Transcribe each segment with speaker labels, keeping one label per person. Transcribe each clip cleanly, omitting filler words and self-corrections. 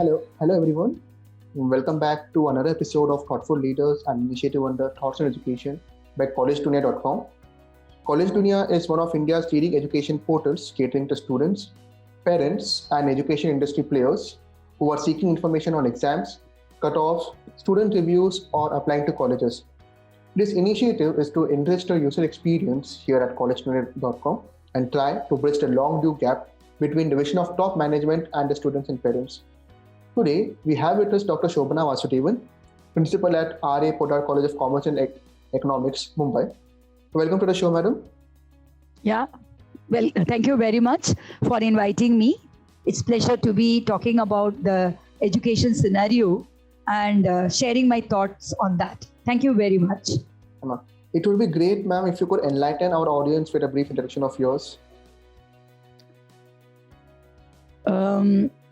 Speaker 1: Hello everyone. Welcome back to another episode of Thoughtful Leaders and Initiative under Thoughts on Education by CollegeDunia.com. College Dunia is one of India's leading education portals catering to students, parents, and education industry players who are seeking information on exams, cutoffs, student reviews, or applying to colleges. This initiative is to enrich the user experience here at CollegeDunia.com and try to bridge the long due gap between the vision of top management and the students and parents. Today, we have with us Dr. Shobhana Vasudevan, Principal at R.A. Poddar College of Commerce and Economics, Mumbai. Welcome to the show, madam.
Speaker 2: Yeah, well, thank you very much for inviting me. It's pleasure to be talking about the education scenario and sharing my thoughts on that. Thank you very much.
Speaker 1: It would be great, ma'am, if you could enlighten our audience with a brief introduction of yours.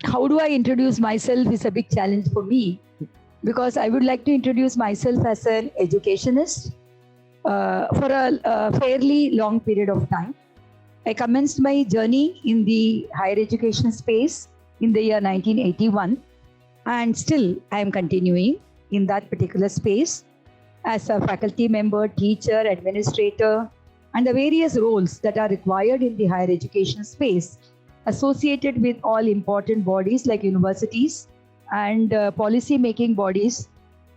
Speaker 2: How do I introduce myself is a big challenge for me because I would like to introduce myself as an educationist for a fairly long period of time. I commenced my journey in the higher education space in the year 1981 and still I am continuing in that particular space as a faculty member, teacher, administrator, and the various roles that are required in the higher education space associated with all important bodies like universities and policy making bodies,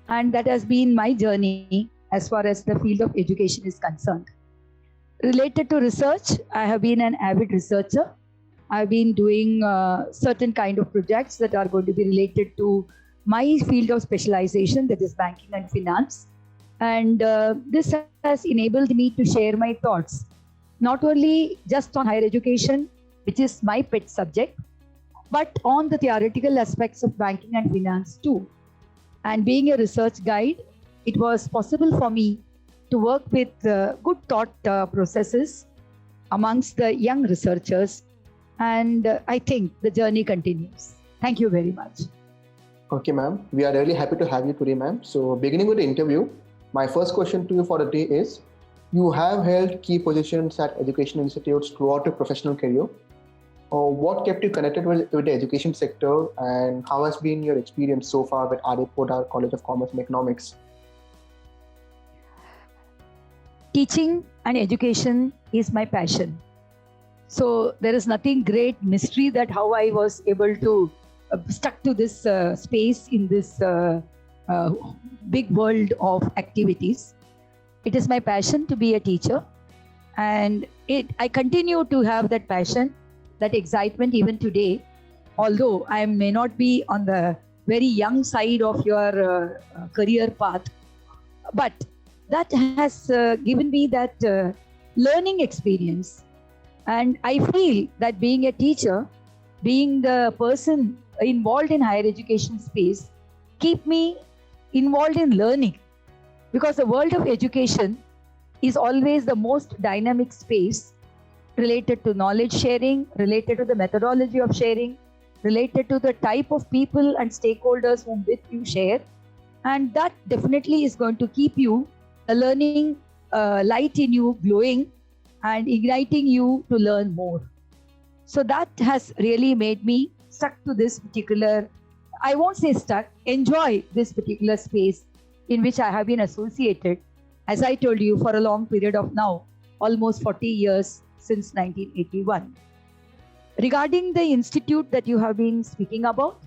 Speaker 2: and that has been my journey as far as the field of education is concerned. Related to research, I have been an avid researcher. I've been doing certain kind of projects that are going to be related to my field of specialization, that is banking and finance. And this has enabled me to share my thoughts, not only just on higher education, which is my pet subject, but on the theoretical aspects of banking and finance too. And being a research guide, it was possible for me to work with good thought processes amongst the young researchers. And I think the journey continues. Thank you very much.
Speaker 1: Okay, ma'am. We are really happy to have you today, ma'am. So, beginning with the interview, my first question to you for the day is, you have held key positions at education institutes throughout your professional career. What kept you connected with the education sector, and how has been your experience so far with R.A. Poddar College of Commerce and Economics?
Speaker 2: Teaching and education is my passion. So there is nothing great mystery that how I was able to stuck to this space in this big world of activities. It is my passion to be a teacher, and I continue to have that passion, that excitement even today, although I may not be on the very young side of your career path, but that has given me that learning experience. And I feel that being a teacher, being the person involved in higher education space, keep me involved in learning, because the world of education is always the most dynamic space related to knowledge sharing, related to the methodology of sharing, related to the type of people and stakeholders whom with you share. And that definitely is going to keep you a learning light in you glowing and igniting you to learn more. So that has really made me stuck to this particular, I won't say stuck, enjoy this particular space in which I have been associated, as I told you, for a long period of now, almost 40 years since 1981. Regarding the institute that you have been speaking about,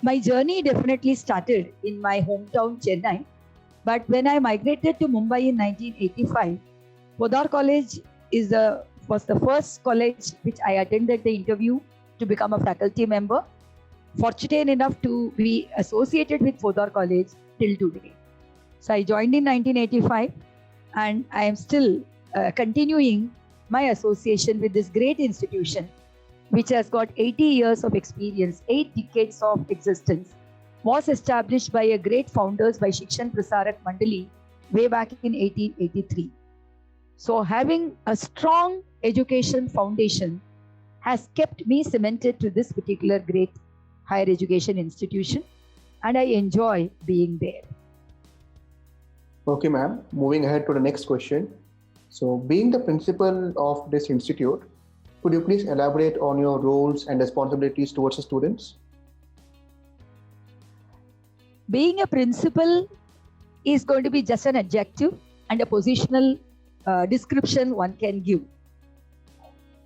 Speaker 2: my journey definitely started in my hometown, Chennai. But when I migrated to Mumbai in 1985, Poddar College was the first college which I attended the interview to become a faculty member. Fortunate enough to be associated with Poddar College till today. So I joined in 1985, and I am still continuing my association with this great institution, which has got 80 years of experience, 8 decades of existence, was established by a great founders by Shikshan Prasarak Mandali way back in 1883. So having a strong education foundation has kept me cemented to this particular great higher education institution, and I enjoy being there.
Speaker 1: Okay, ma'am. Moving ahead to the next question. So, being the principal of this institute, could you please elaborate on your roles and responsibilities towards the students?
Speaker 2: being a principal is going to be just an adjective and a positional description one can give.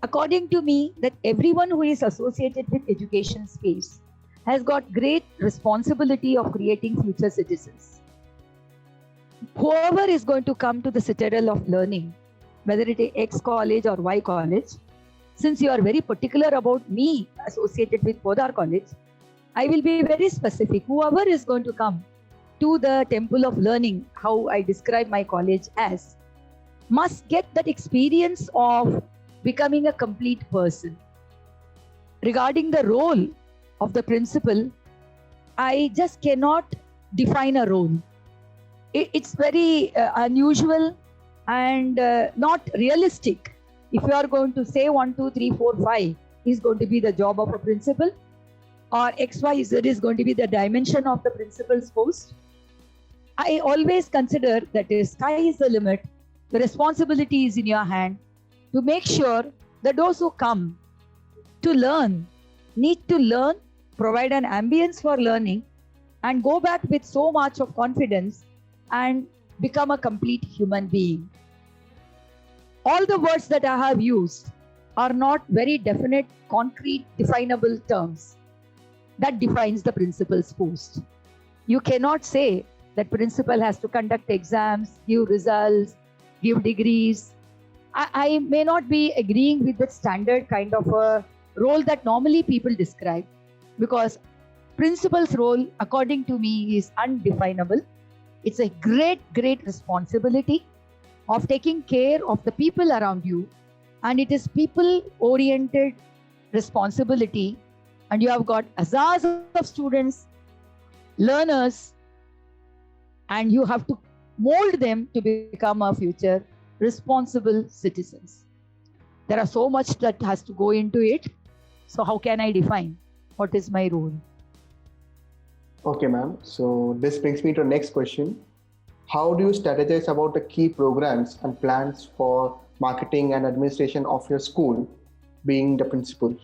Speaker 2: According to me, that everyone who is associated with education space has got great responsibility of creating future citizens. Whoever is going to come to the citadel of learning, whether it is X college or Y college, since you are very particular about me associated with Podar College, I will be very specific. Whoever is going to come to the temple of learning, how I describe my college as, must get that experience of becoming a complete person. Regarding the role of the principal, I just cannot define a role. It's very unusual and not realistic. If you are going to say 1, 2, 3, 4, 5 is going to be the job of a principal, or X, Y, Z is going to be the dimension of the principal's post, I always consider that the sky is the limit. The responsibility is in your hand to make sure that those who come to learn need to learn, provide an ambience for learning, and go back with so much of confidence and become a complete human being. All the words that I have used are not very definite, concrete, definable terms. That defines the principal's post. You cannot say that principal has to conduct exams, give results, give degrees. I may not be agreeing with that standard kind of a role that normally people describe, because principal's role, according to me, is undefinable. It's a great, great responsibility of taking care of the people around you, and it is people-oriented responsibility, and you have got azars of students, learners, and you have to mold them to become a future responsible citizens. There are so much that has to go into it. So how can I define what is my role?
Speaker 1: Okay, ma'am. So this brings me to the next question. How do you strategize about the key programs and plans for marketing and administration of your school, being the principal?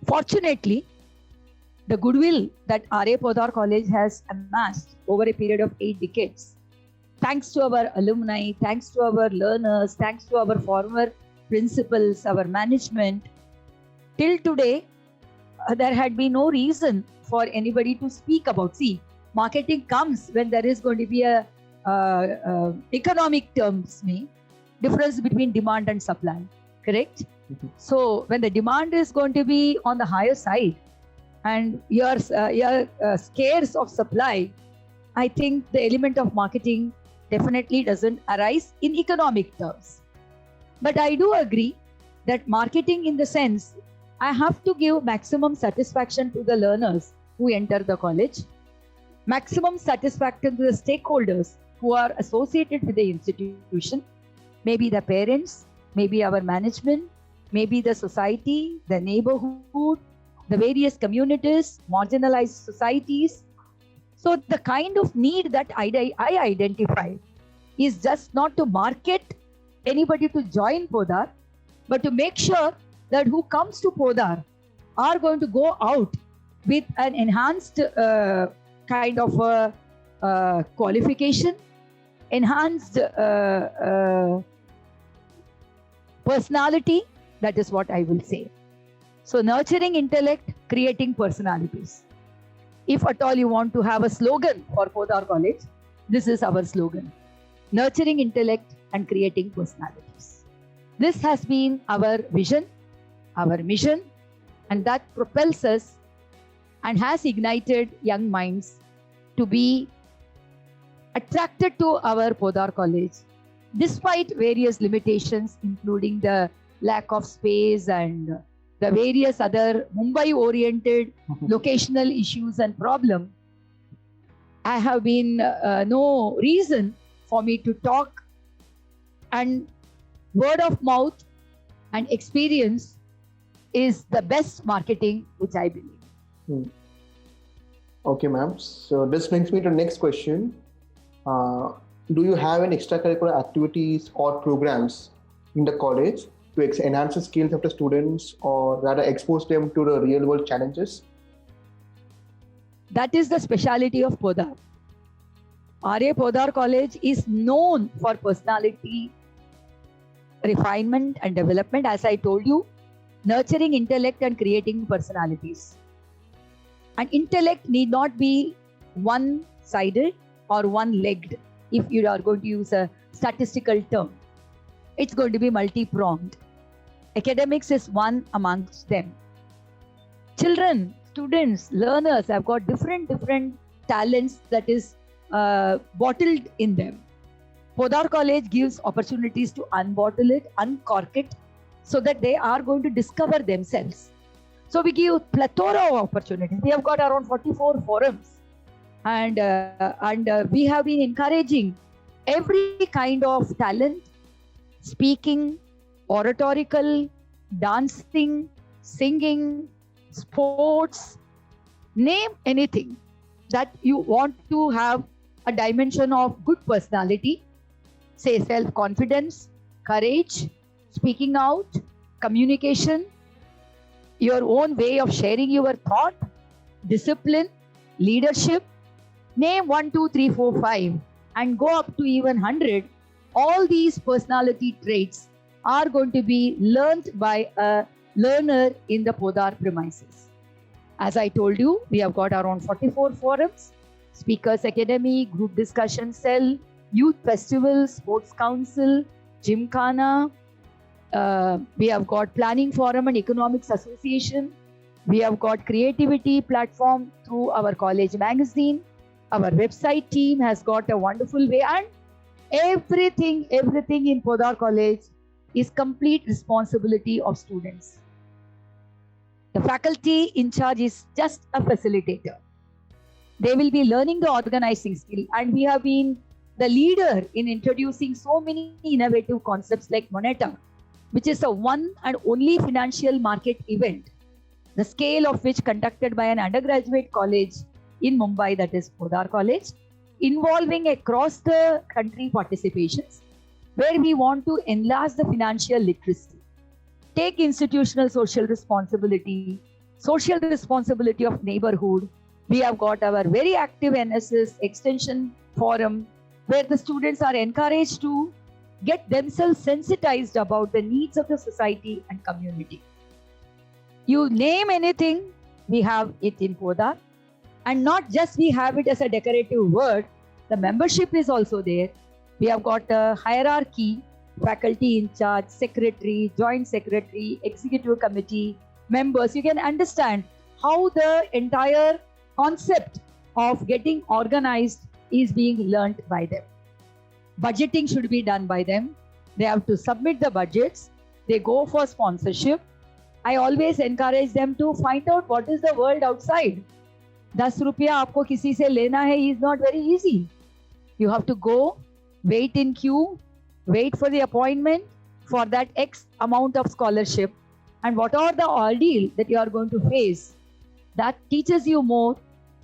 Speaker 2: Fortunately, the goodwill that R.A. Podar College has amassed over a period of 8 decades, thanks to our alumni, thanks to our learners, thanks to our former principals, our management, till today, there had been no reason for anybody to speak about. See, marketing comes when there is going to be a economic terms, difference between demand and supply, correct? Mm-hmm. So when the demand is going to be on the higher side, and you're scarce of supply, I think the element of marketing definitely doesn't arise in economic terms. But I do agree that marketing, in the sense, I have to give maximum satisfaction to the learners who enter the college, maximum satisfaction to the stakeholders who are associated with the institution, maybe the parents, maybe our management, maybe the society, the neighborhood, the various communities, marginalized societies. So the kind of need that I identify is just not to market anybody to join Podar, but to make sure that who comes to Podar are going to go out with an enhanced kind of qualification, enhanced personality. That is what I will say. So nurturing intellect, creating personalities. If at all you want to have a slogan for Podar College, this is our slogan: nurturing intellect and creating personalities. This has been our vision, our mission, and that propels us and has ignited young minds to be attracted to our Podar College, despite various limitations, including the lack of space and the various other Mumbai-oriented locational issues and problems. I have been no reason for me to talk, and word of mouth and experience is the best marketing, which I believe.
Speaker 1: Okay, ma'am. So this brings me to the next question. Do you have any extracurricular activities or programs in the college to enhance the skills of the students, or rather expose them to the real world challenges?
Speaker 2: That is the speciality of Podar. R.A. Podar College is known for personality refinement and development. As I told you, nurturing intellect and creating personalities. And intellect need not be one-sided or one-legged, if you are going to use a statistical term. It's going to be multi-pronged. Academics is one amongst them. Children, students, learners have got different talents that is bottled in them. Podar College gives opportunities to unbottle it, uncork it, so that they are going to discover themselves. So we give plethora of opportunities. We have got around 44 forums, and we have been encouraging every kind of talent, speaking, oratorical, dancing, singing, sports, name anything that you want to have a dimension of good personality, say self-confidence, courage, speaking out, communication, your own way of sharing your thought, discipline, leadership. Name 1, 2, 3, 4, 5 and go up to even 100. All these personality traits are going to be learnt by a learner in the Podar premises. As I told you, we have got around 44 forums, Speakers Academy, Group Discussion Cell, Youth Festival, Sports Council, Gymkhana. We have got Planning Forum and Economics Association. We have got Creativity Platform through our college magazine. Our website team has got a wonderful way, and everything in Podar College is complete responsibility of students. The faculty in charge is just a facilitator. They will be learning the organizing skill, and we have been the leader in introducing so many innovative concepts like Moneta, which is a one and only financial market event, the scale of which conducted by an undergraduate college in Mumbai, that is Podar College, involving across the country participations, where we want to enlarge the financial literacy, take institutional social responsibility of neighborhood. We have got our very active NSS extension forum, where the students are encouraged to get themselves sensitized about the needs of the society and community. You name anything, we have it in Podar. And not just we have it as a decorative word, the membership is also there. We have got a hierarchy, faculty in charge, secretary, joint secretary, executive committee, members. You can understand how the entire concept of getting organized is being learnt by them. Budgeting should be done by them. They have to submit the budgets. They go for sponsorship. I always encourage them to find out what is the world outside. 10 रुपया आपको किसी से लेना है is not very easy. You have to go, wait in queue, wait for the appointment for that X amount of scholarship, and what are the ordeal that you are going to face. That teaches you more,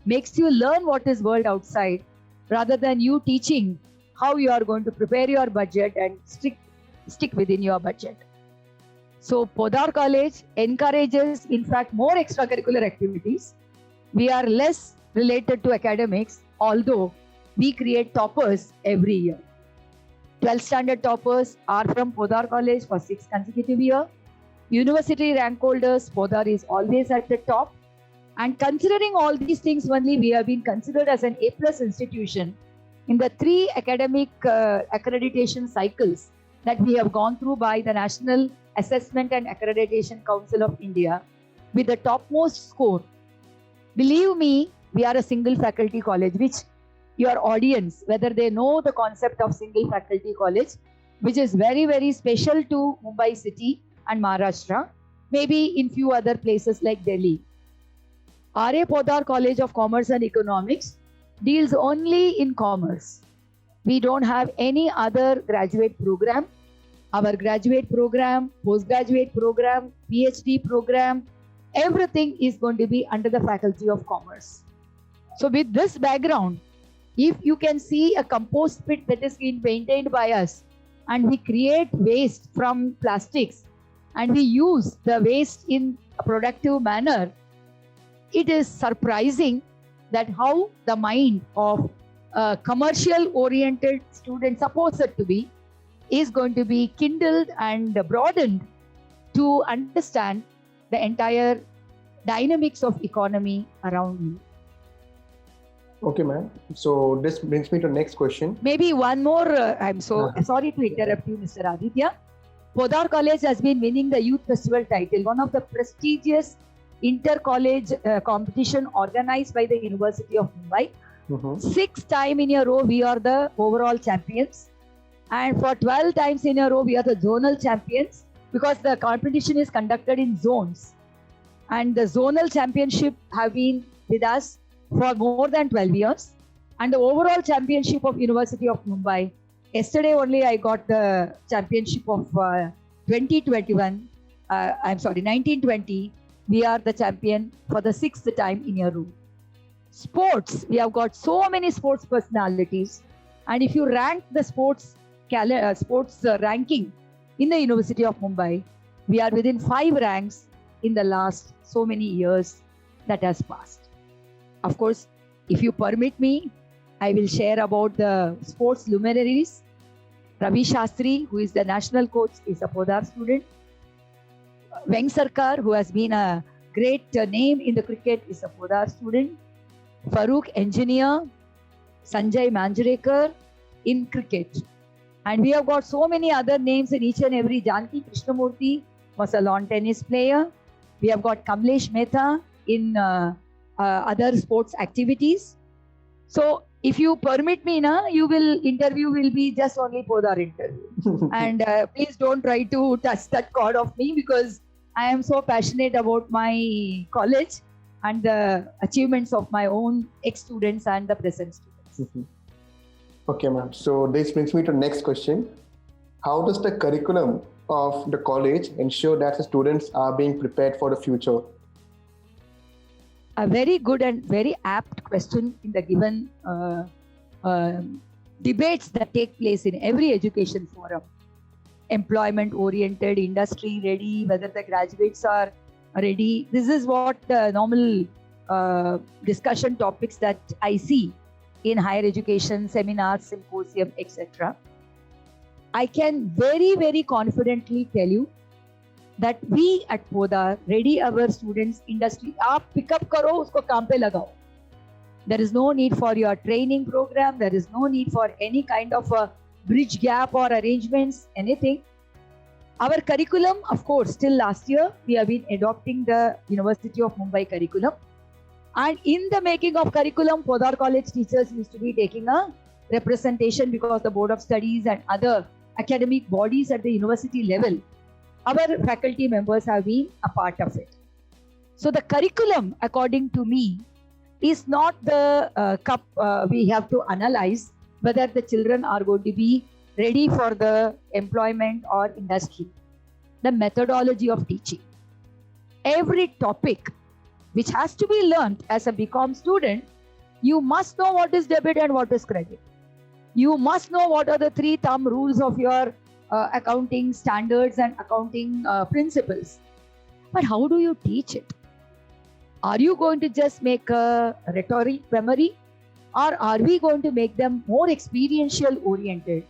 Speaker 2: makes you learn what is world outside, rather than you teaching how you are going to prepare your budget and stick within your budget. So Podar College encourages, in fact, more extracurricular activities. We are less related to academics, although we create toppers every year. 12th standard toppers are from Podar College for 6 consecutive years. University rank holders, Podar is always at the top. And considering all these things only, we have been considered as an A+ institution in the 3 academic accreditation cycles that we have gone through by the National Assessment and Accreditation Council of India with the topmost score. Believe me, we are a single faculty college, which your audience, whether they know the concept of single faculty college, which is very, very special to Mumbai city and Maharashtra, maybe in few other places like Delhi. R.A. Podar College of Commerce and Economics deals only in commerce. We don't have any other graduate program. Our graduate program, postgraduate program, PhD program, everything is going to be under the Faculty of Commerce. So with this background, if you can see a compost pit that is being maintained by us, and we create waste from plastics and we use the waste in a productive manner, it is surprising that how the mind of a commercial oriented student supposed to be is going to be kindled and broadened to understand the entire dynamics of economy around you.
Speaker 1: Okay, ma'am. So this brings me to next question.
Speaker 2: Maybe one more, I'm so sorry to interrupt you, Mr. Aditya. Podar College has been winning the Youth Festival title, one of the prestigious inter-college competition organized by the University of Mumbai. 6 times in a row, we are the overall champions. And for 12 times in a row, we are the zonal champions because the competition is conducted in zones. And the zonal championship have been with us for more than 12 years. And the overall championship of University of Mumbai, yesterday only I got the championship of 1920. We are the champion for the 6th time in a row. Sports, we have got so many sports personalities. And if you rank the sports ranking in the University of Mumbai, we are within 5 ranks in the last so many years that has passed. Of course, if you permit me, I will share about the sports luminaries. Ravi Shastri, who is the national coach, is a Podar student. Veng Sarkar, who has been a great name in the cricket, is a Podar student. Farooq Engineer, Sanjay Manjrekar in cricket. And we have got so many other names in each and every. Janki Krishnamurthy was a lawn tennis player. We have got Kamlesh Mehta in other sports activities. So if you permit me, interview will be just only Podar interview. And please don't try to touch that chord of me because I am so passionate about my college and the achievements of my own ex-students and the present students.
Speaker 1: Okay, ma'am. So this brings me to next question. How does the curriculum of the college ensure that the students are being prepared for the future?
Speaker 2: A very good and very apt question in the given debates that take place in every education forum. Employment oriented, industry ready, whether the graduates are ready. This is what the normal discussion topics that I see in higher education, seminars, symposium, etc. I can very, very confidently tell you that we at Podar ready our students industry. आप pick up करो, उसको काम पे लगाओ. There is no need for your training program. There is no need for any kind of a bridge gap or arrangements, anything. Our curriculum, of course, till last year, we have been adopting the University of Mumbai curriculum. And in the making of curriculum, Podar College teachers used to be taking a representation because the Board of Studies and other academic bodies at the university level, our faculty members have been a part of it. So the curriculum, according to me, is not the cup we have to analyze whether the children are going to be ready for the employment or industry. The methodology of teaching. Every topic which has to be learned as a BCom student, you must know what is debit and what is credit. You must know what are the 3 thumb rules of your accounting standards and accounting principles. But how do you teach it? Are you going to just make a rhetoric memory, or are we going to make them more experiential oriented?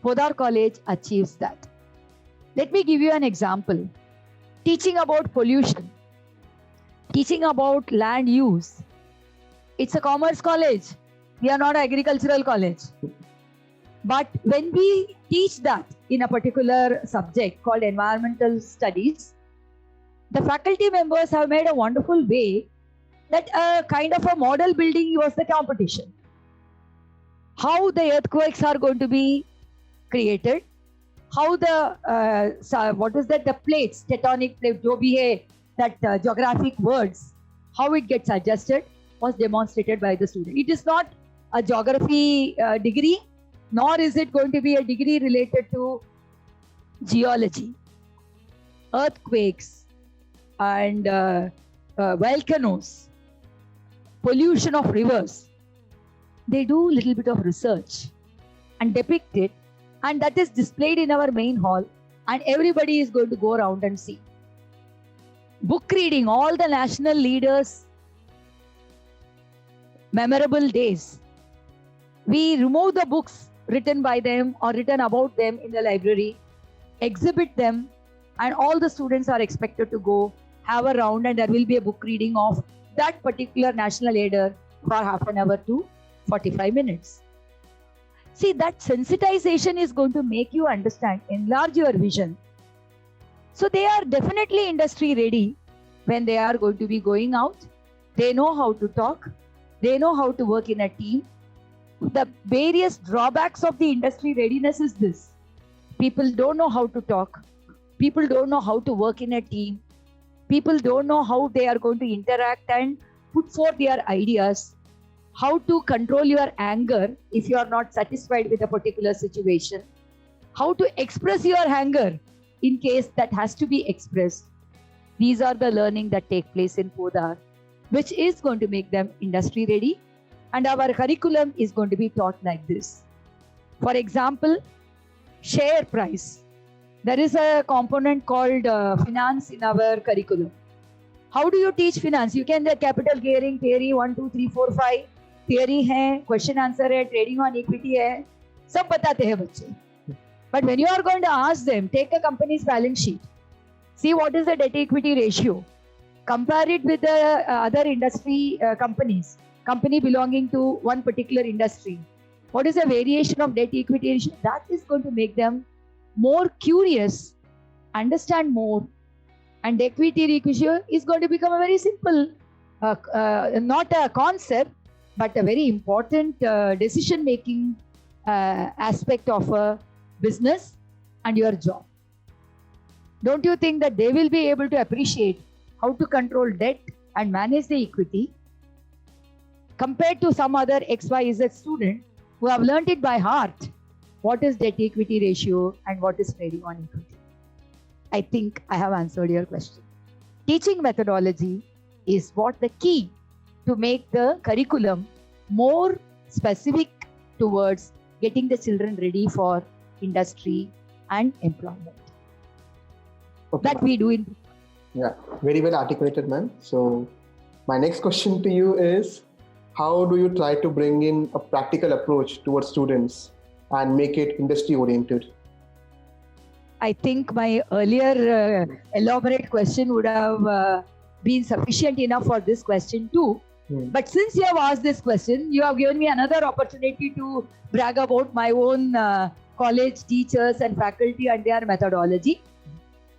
Speaker 2: Podar College achieves that. Let me give you an example. Teaching about pollution, teaching about land use. It's a commerce college. We are not an agricultural college. But when we teach that in a particular subject called environmental studies, the faculty members have made a wonderful way that a kind of a model building was the competition. How the earthquakes are going to be created, how the, the plates, tectonic plate, jo bhi hai, that geographic words, how it gets adjusted was demonstrated by the student. It is not a geography degree, nor is it going to be a degree related to geology. Earthquakes and volcanoes, pollution of rivers. They do a little bit of research and depict it, and that is displayed in our main hall. and everybody is going to go around and see. Book reading, all the national leaders' memorable days. We remove the books written by them or written about them in the library, exhibit them, and all the students are expected to go have a round, and there will be a book reading of that particular national leader for half an hour to 45 minutes. See, that sensitization is going to make you understand, enlarge your vision. So they are definitely industry ready when they are going to be going out. They know how to talk. They know how to work in a team. The various drawbacks of the industry readiness is this. People don't know how to talk. People don't know how to work in a team. People don't know how they are going to interact and put forth their ideas. How to control your anger if you are not satisfied with a particular situation. How to express your anger in case that has to be expressed. These are the learning that take place in Podar, which is going to make them industry ready. And our curriculum is going to be taught like this. For example, share price. There is a component called finance in our curriculum. How do you teach finance? You can the capital gearing theory 1, 2, 3, 4, 5 theory hai, question answer hai, trading on equity hai, sab batate hai bacche. But when you are going to ask them, take a company's balance sheet, see what is the debt equity ratio, compare it with the other industry company belonging to one particular industry. What is the variation of debt equity ratio? That is going to make them more curious, understand more, and equity ratio is going to become a very simple, not a concept, but a very important decision-making aspect of a business and your job. Don't you think that they will be able to appreciate how to control debt and manage the equity compared to some other XYZ student who have learnt it by heart? What is debt equity ratio and what is trading on equity? I think I have answered your question. Teaching methodology is what the key to make the curriculum more specific towards getting the children ready for industry and employment.
Speaker 1: Okay.
Speaker 2: That we do in.
Speaker 1: Yeah, very well articulated, ma'am. So my next question to you is, how do you try to bring in a practical approach towards students and make it industry oriented?
Speaker 2: I think my earlier elaborate question would have been sufficient enough for this question too. But since you have asked this question, you have given me another opportunity to brag about my own college teachers and faculty and their methodology.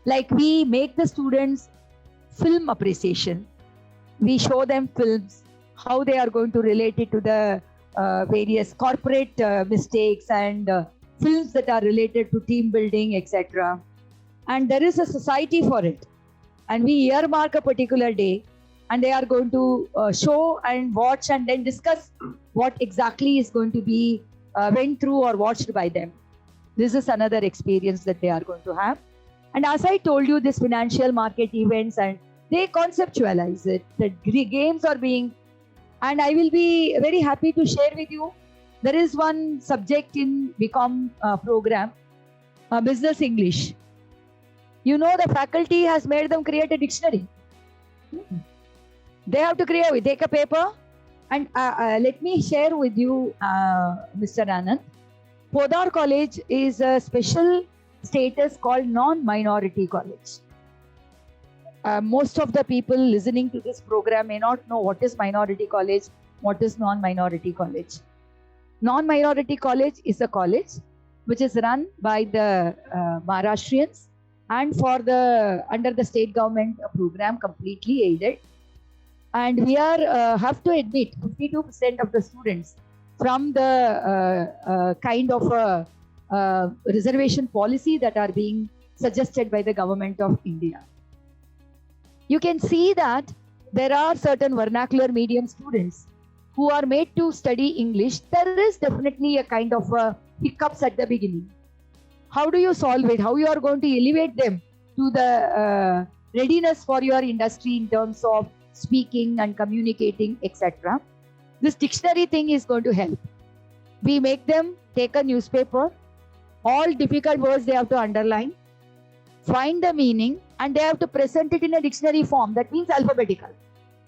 Speaker 2: Like, we make the students film appreciation. We show them films, how they are going to relate it to the various corporate mistakes and films that are related to team building, etc. And there is a society for it. And we earmark a particular day, and they are going to show and watch and then discuss what exactly is going to be went through or watched by them. This is another experience that they are going to have. And as I told you, this financial market events, and they conceptualize it. The games are being, and I will be very happy to share with you. There is one subject in BCom program, Business English. You know, the faculty has made them create a dictionary. They have to take a paper, and let me share with you, Mr. Anand. Podar College is a special status called non-minority college. Most of the people listening to this program may not know what is minority college, what is non-minority college. Non-minority college is a college which is run by the Maharashtrians and for the under the state government program, completely aided. And we are have to admit 52% of the students from the kind of reservation policy that are being suggested by the government of India. You can see that there are certain vernacular medium students who are made to study English. There is definitely a kind of hiccups at the beginning. How do you solve it? How you are going to elevate them to the readiness for your industry in terms of speaking and communicating, etc. This dictionary thing is going to help. We make them take a newspaper. All difficult words they have to underline. find the meaning, and they have to present it in a dictionary form. That means alphabetical.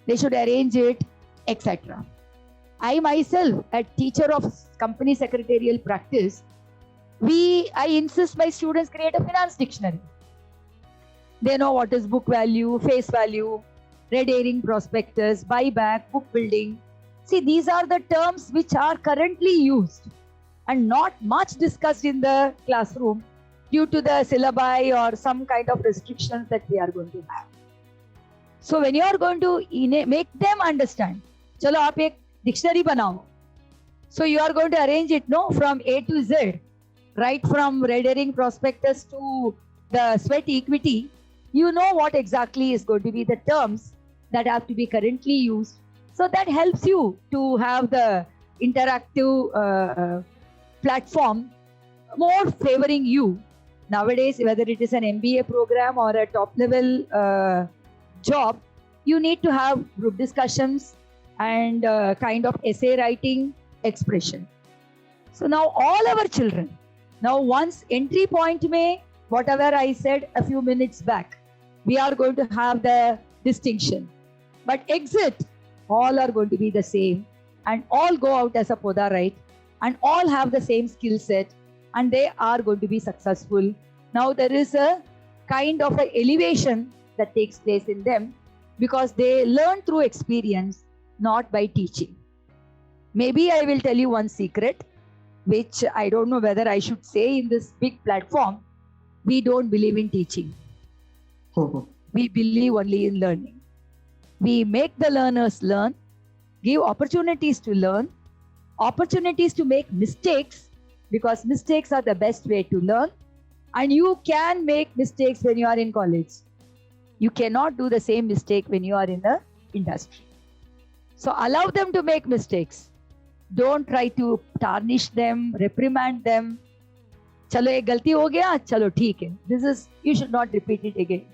Speaker 2: They should arrange it, etc. I myself, a teacher of company secretarial practice, I insist my students create a finance dictionary. They know what is book value, face value, red herring prospectus, buyback, book building. See, these are the terms which are currently used and not much discussed in the classroom due to the syllabi or some kind of restrictions that we are going to have. So when you are going to make them understand, chalo aap ek dictionary banao. So you are going to arrange it, no, from A to Z, right from red herring prospectus to the sweat equity. You know what exactly is going to be the terms that have to be currently used. So that helps you to have the interactive platform more favoring you. Nowadays, whether it is an MBA program or a top level job, you need to have group discussions and kind of essay writing expression. So now all our children, now once entry point may, whatever I said a few minutes back, we are going to have the distinction. But exit, all are going to be the same and all go out as a Poda, right? And all have the same skill set and they are going to be successful. Now there is a kind of an elevation that takes place in them because they learn through experience, not by teaching. Maybe I will tell you one secret, which I don't know whether I should say in this big platform. We don't believe in teaching. We believe only in learning. We make the learners learn, give opportunities to learn, opportunities to make mistakes, because mistakes are the best way to learn. And you can make mistakes when you are in college. You cannot do the same mistake when you are in the industry. So allow them to make mistakes. Don't try to tarnish them, reprimand them. Chalo ek galti ho gaya, chalo theek hai. This is, you should not repeat it again.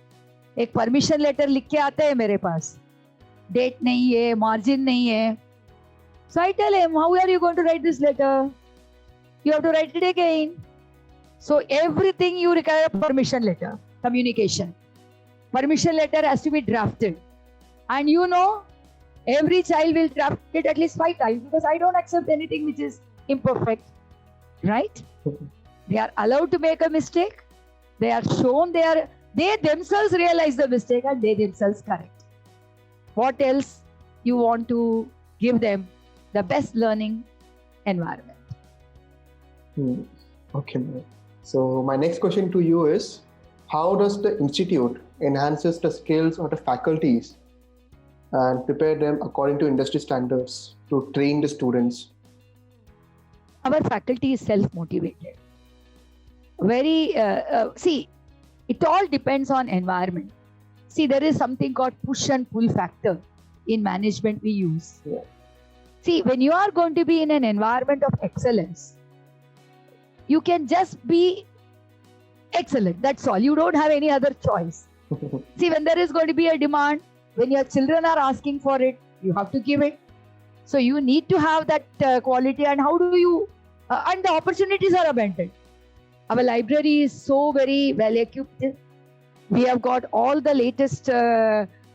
Speaker 2: एक permission letter लिख के आता है मेरे पास, date नहीं है, margin नहीं है. So I tell him, how are you going to write this letter? You have to write it again. So everything you require a permission letter, communication. Permission letter has to be drafted. And you know, every child will draft it at least 5 times because I don't accept anything which is imperfect. Right? They are allowed to make a mistake. They are shown they themselves realize the mistake and they themselves correct. What else you want to give them? The best learning environment.
Speaker 1: Okay. So my next question to you is, how does the institute enhances the skills of the faculties and prepare them according to industry standards to train the students?
Speaker 2: Our faculty is self-motivated. See, it all depends on environment. See, there is something called push and pull factor in management we use.
Speaker 1: Yeah.
Speaker 2: See, when you are going to be in an environment of excellence, you can just be excellent. That's all. You don't have any other choice. See, when there is going to be a demand, when your children are asking for it, you have to give it. So you need to have that quality. And how do you, and the opportunities are abundant. Our library is so very well equipped. We have got all the latest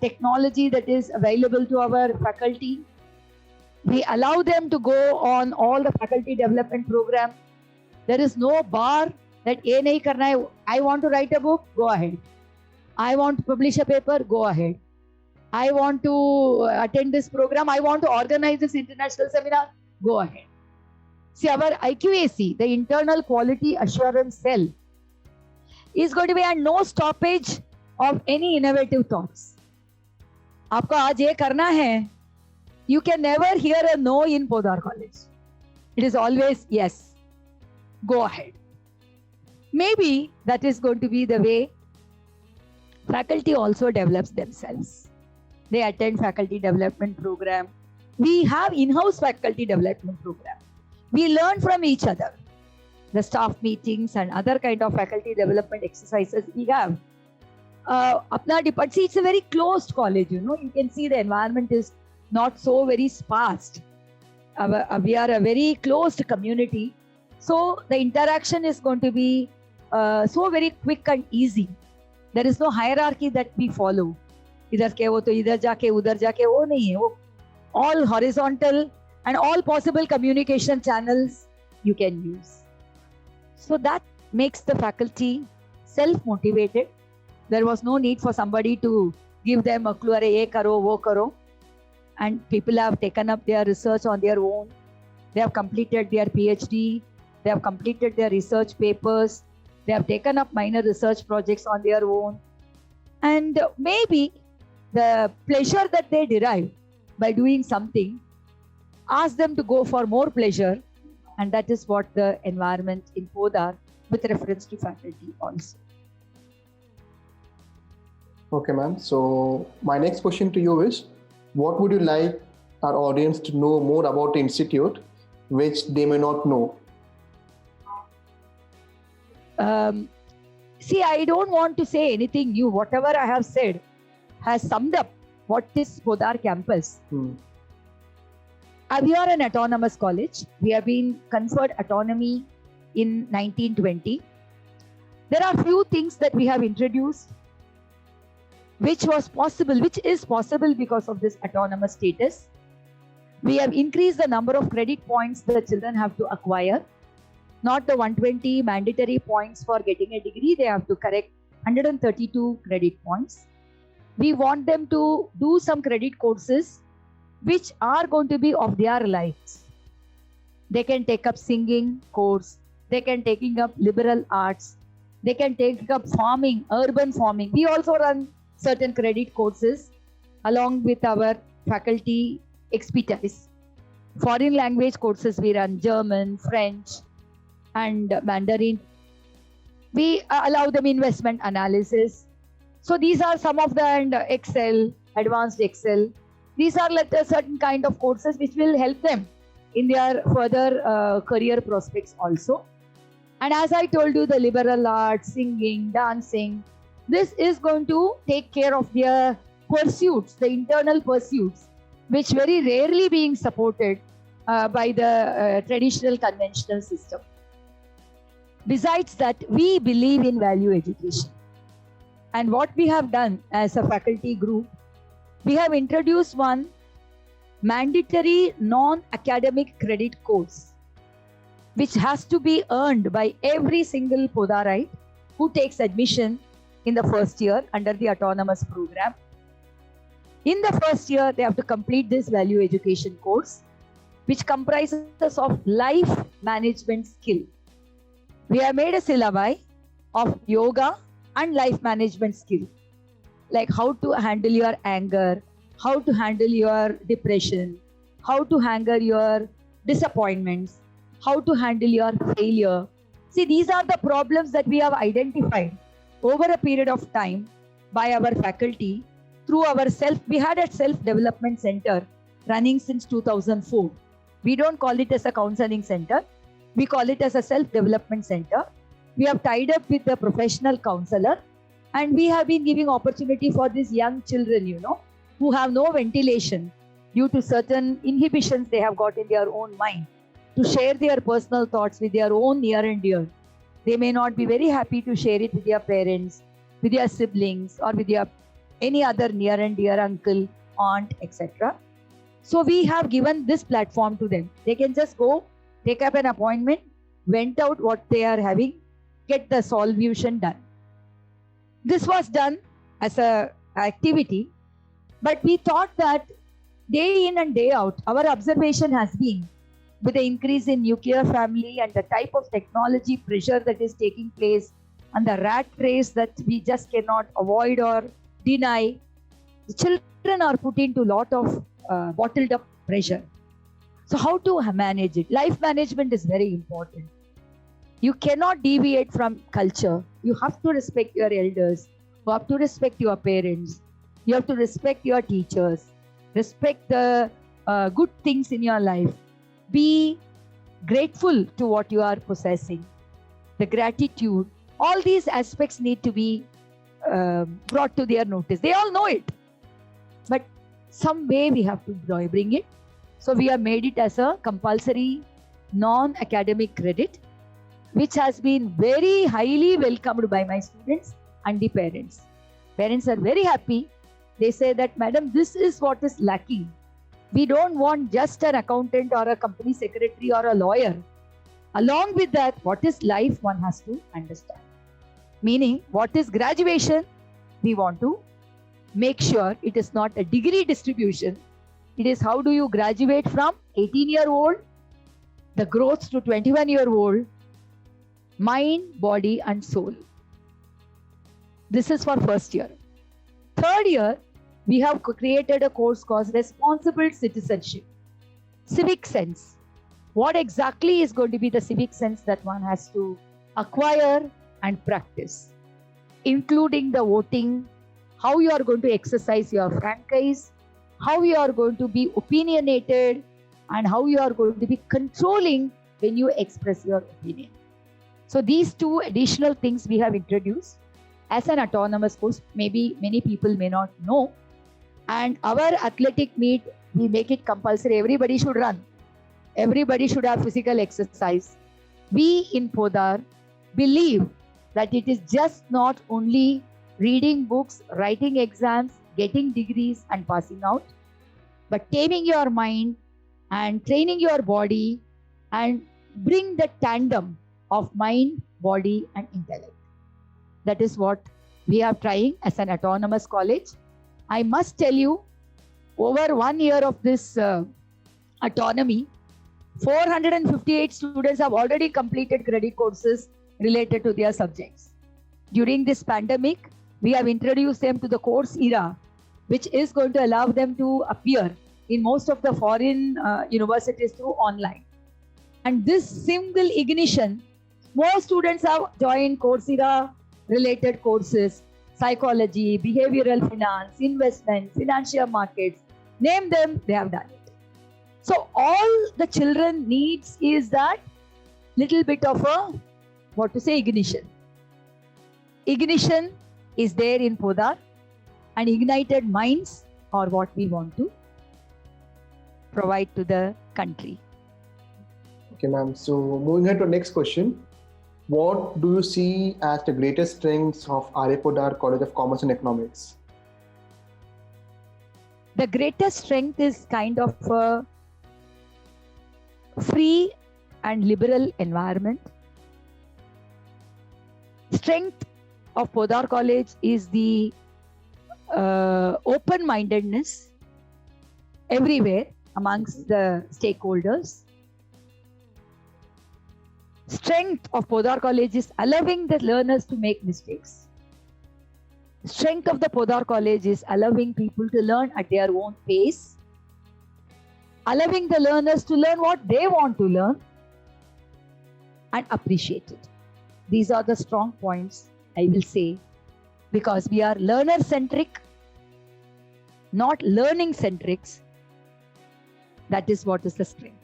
Speaker 2: technology that is available to our faculty. We allow them to go on all the faculty development program. There is no bar that ye nahi karna hai. I want to write a book, go ahead. I want to publish a paper, go ahead. I want to attend this program, I want to organize this international seminar, go ahead. See, our IQAC, the internal quality assurance cell, is going to be at no stoppage of any innovative thoughts. आपको आज ये करना है, you can never hear a no in Podar College. It is always yes, go ahead. Maybe that is going to be the way faculty also develops themselves. They attend faculty development program. We have in-house faculty development program. We learn from each other. The staff meetings and other kind of faculty development exercises we have. See, it's a very closed college, you know. You can see the environment is not so very sparse. We are a very closed community. So the interaction is going to be so very quick and easy. There is no hierarchy that we follow. इधर के वो तो इधर जाके उधर जाके वो नहीं है. वो all horizontal and all possible communication channels you can use. So that makes the faculty self-motivated. There was no need for somebody to give them a clue, ye karo, wo karo. And people have taken up their research on their own. They have completed their PhD. They have completed their research papers. They have taken up minor research projects on their own. And maybe the pleasure that they derive by doing something, ask them to go for more pleasure. And that is what the environment in Podar with reference to faculty also.
Speaker 1: Okay, ma'am. So my next question to you is, what would you like our audience to know more about the institute, which they may not know?
Speaker 2: See, I don't want to say anything new. Whatever I have said has summed up what is Podar campus. We are an autonomous college. We have been conferred autonomy in 1920. There are few things that we have introduced which is possible because of this autonomous status. We have increased the number of credit points that children have to acquire. Not the 120 mandatory points for getting a degree. They have to correct 132 credit points. We want them to do some credit courses which are going to be of their lives. They can take up singing course. They can take up liberal arts. They can take up farming, urban farming. We also run certain credit courses along with our faculty expertise. Foreign language courses we run, German, French, and Mandarin. We allow them investment analysis. So these are some of the, and Excel, advanced Excel. These are like a certain kind of courses which will help them in their further career prospects also. And as I told you, the liberal arts, singing, dancing, this is going to take care of their pursuits, the internal pursuits, which very rarely being supported by the traditional conventional system. Besides that, we believe in value education. And what we have done as a faculty group, we have introduced one mandatory non-academic credit course, which has to be earned by every single Podarite who takes admission in the first year under the autonomous program. In the first year, they have to complete this value education course, which comprises of life management skill. We have made a syllabi of yoga and life management skill, like how to handle your anger, how to handle your depression, how to handle your disappointments, how to handle your failure. See, these are the problems that we have identified over a period of time by our faculty through our we had a self-development center running since 2004. We don't call it as a counseling center. We call it as a self-development center. We have tied up with a professional counselor, and we have been giving opportunity for these young children, who have no ventilation due to certain inhibitions they have got in their own mind, to share their personal thoughts with their own near and dear. They may not be very happy to share it with their parents, with their siblings, or with their any other near and dear uncle, aunt, etc. So we have given this platform to them. They can just go, take up an appointment, vent out what they are having, get the solution done. This was done as an activity, but we thought that day in and day out, our observation has been with the increase in nuclear family and the type of technology pressure that is taking place and the rat race that we just cannot avoid or deny, the children are put into a lot of bottled up pressure. So how to manage it? Life management is very important. You cannot deviate from culture. You have to respect your elders. You have to respect your parents. You have to respect your teachers. Respect the good things in your life. Be grateful to what you are possessing. The gratitude. All these aspects need to be brought to their notice. They all know it. But some way we have to bring it. So we have made it as a compulsory non-academic credit, which has been very highly welcomed by my students and the parents. Parents are very happy. They say that, Madam, this is what is lacking. We don't want just an accountant or a company secretary or a lawyer. Along with that, what is life, one has to understand. Meaning, what is graduation? We want to make sure it is not a degree distribution. It is how do you graduate from 18-year-old, the growth to 21-year-old, mind, body and soul. This is for first year. Third year, we have created a course called Responsible Citizenship, Civic Sense. What exactly is going to be the civic sense that one has to acquire and practice, including the voting, how you are going to exercise your franchise, how you are going to be opinionated, and how you are going to be controlling when you express your opinion. So these two additional things we have introduced as an autonomous course. Maybe many people may not know. And our athletic meet, we make it compulsory. Everybody should run. Everybody should have physical exercise. We in Podar believe that it is just not only reading books, writing exams, getting degrees and passing out, but taming your mind and training your body and bring the tandem of mind, body and intellect. That is what we are trying as an autonomous college. I must tell you, over 1 year of this autonomy, 458 students have already completed credit courses related to their subjects. During this pandemic, we have introduced them to the course era, which is going to allow them to appear in most of the foreign universities through online. And this single ignition, more students have joined Coursera related courses, psychology, behavioral finance, investment, financial markets, name them, they have done it. So all the children needs is that little bit of a, ignition. Ignition is there in Podar, and ignited minds are what we want to provide to the country.
Speaker 1: Okay, ma'am. So moving on to the next question. What do you see as the greatest strengths of R.A. Podar College of Commerce and Economics?
Speaker 2: The greatest strength is kind of a free and liberal environment. Strength of Podar College is the open-mindedness everywhere amongst the stakeholders. Strength of Podar College is allowing the learners to make mistakes. Strength of the Podar College is allowing people to learn at their own pace, allowing the learners to learn what they want to learn and appreciate it. These are the strong points, I will say, because we are learner-centric, not learning-centrics. That is what is the strength.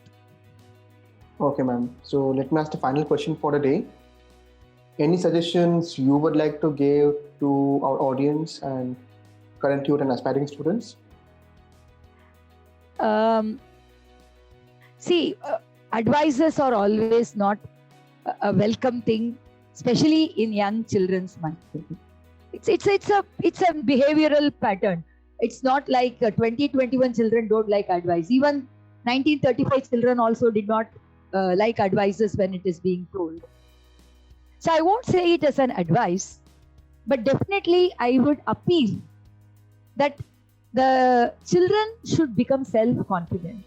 Speaker 1: Okay, ma'am. So let me ask the final question for the day. Any suggestions you would like to give to our audience and current youth and aspiring students?
Speaker 2: Advisors are always not a welcome thing, especially in young children's mind. It's a behavioral pattern. It's not like 2021 children don't like advice. Even 1935 children also did not like advices when it is being told. So I won't say it as an advice, but definitely I would appeal that the children should become self-confident.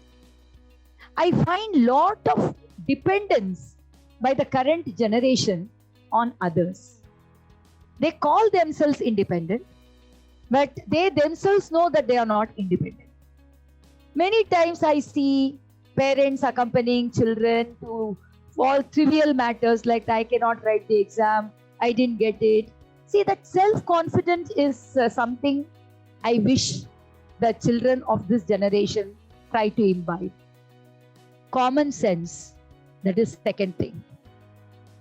Speaker 2: I find lot of dependence by the current generation on others. They call themselves independent, but they themselves know that they are not independent. Many times I see parents accompanying children to all trivial matters like I cannot write the exam, I didn't get it. See, that self-confidence is something I wish the children of this generation try to imbibe. Common sense, that is second thing.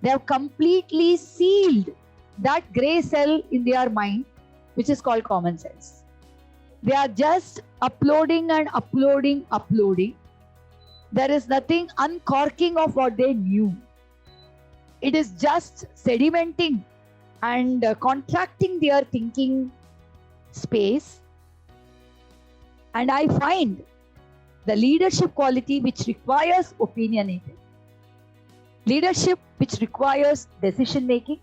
Speaker 2: They have completely sealed that grey cell in their mind, which is called common sense. They are just uploading and uploading. There is nothing uncorking of what they knew. It is just sedimenting and contracting their thinking space. And I find the leadership quality which requires opinionated, leadership which requires decision making,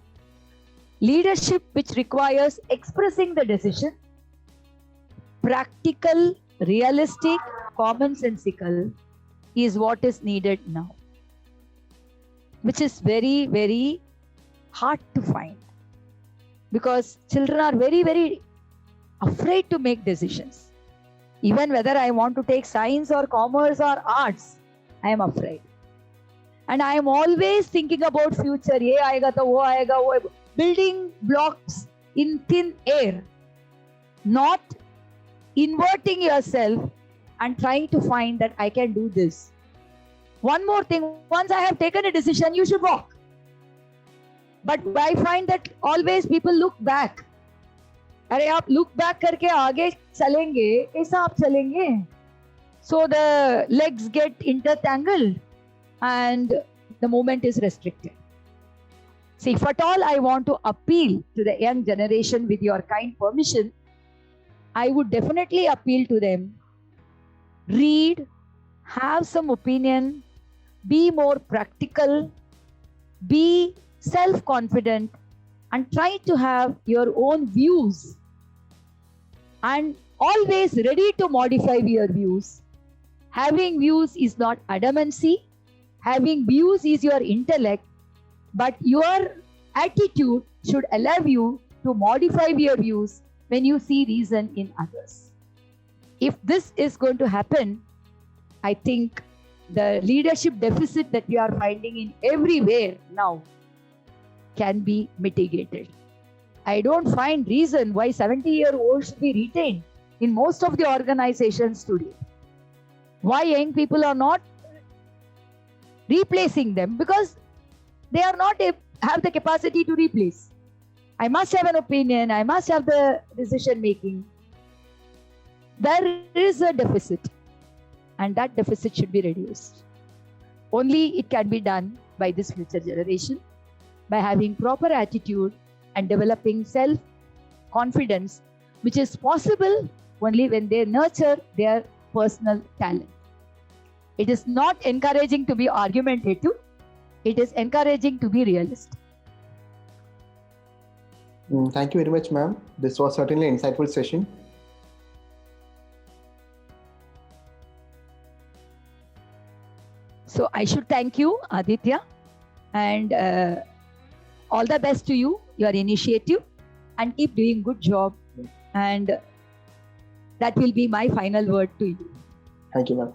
Speaker 2: leadership which requires expressing the decision, practical, realistic, commonsensical is what is needed now, which is very, very hard to find, because children are very, very afraid to make decisions. Even whether I want to take science or commerce or arts, I am afraid. And I am always thinking about future. Ye aayega to wo aayega, wo aayega. Building blocks in thin air, not inverting yourself and trying to find that I can do this. One more thing, once I have taken a decision, you should walk. But I find that always people look back. अरे आप look back करके आगे चलेंगे, कैसा आप चलेंगे? So the legs get intertangled and the movement is restricted. See, if at all I want to appeal to the young generation with your kind permission, I would definitely appeal to them. Read, have some opinion, be more practical, be self-confident, and try to have your own views, and always ready to modify your views. Having views is not adamancy. Having views is your intellect, but your attitude should allow you to modify your views when you see reason in others. If this is going to happen, I think the leadership deficit that we are finding in everywhere now can be mitigated. I don't find reason why 70-year-olds should be retained in most of the organizations today. Why young people are not replacing them? Because they are not have the capacity to replace. I must have an opinion. I must have the decision making. There is a deficit, and that deficit should be reduced. Only it can be done by this future generation, by having proper attitude and developing self-confidence, which is possible only when they nurture their personal talent. It is not encouraging to be argumentative. It is encouraging to be realistic.
Speaker 1: Thank you very much, ma'am. This was certainly an insightful session.
Speaker 2: So I should thank you, Aditya, and all the best to you, your initiative, and keep doing good job. And that will be my final word to you.
Speaker 1: Thank you, ma'am.